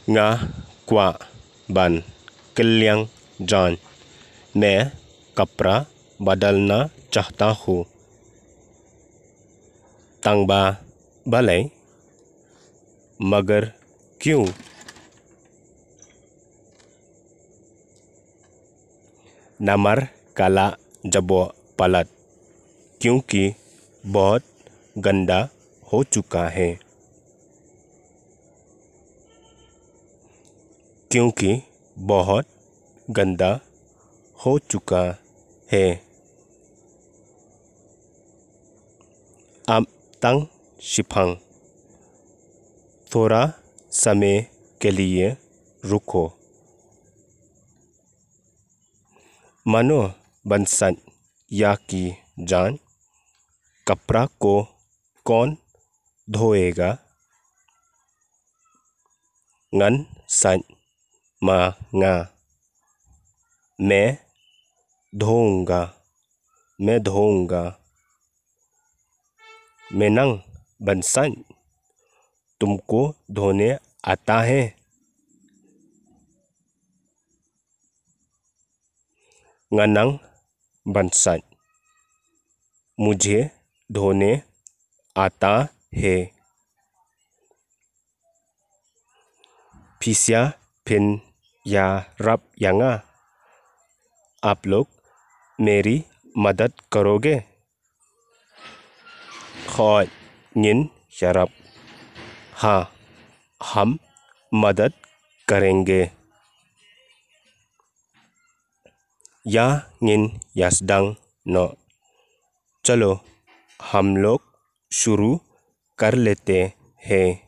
nga kwa ban कल्याण जान मैं कपड़ा बदलना चाहता हूँ तंगबा भले मगर क्यों नमर काला जबो पलट क्योंकि बहुत गंदा हो चुका है क्योंकि बहुत गंदा हो चुका है अब तंग शिफंग थोड़ा समय के लिए रुको मनो बंसन या की जान कपड़ा को कौन धोएगा ngân सन mà nga मैं धोऊंगा मेनंग बंसन तुमको धोने आता है ngनंग बंसन मुझे धोने आता है फिसिया फिन या रब यांगा आप लोग मेरी मदद करोगे खौत निन शरब हाँ हम मदद करेंगे या निन यासदंग नो चलो हम लोग शुरू कर लेते हैं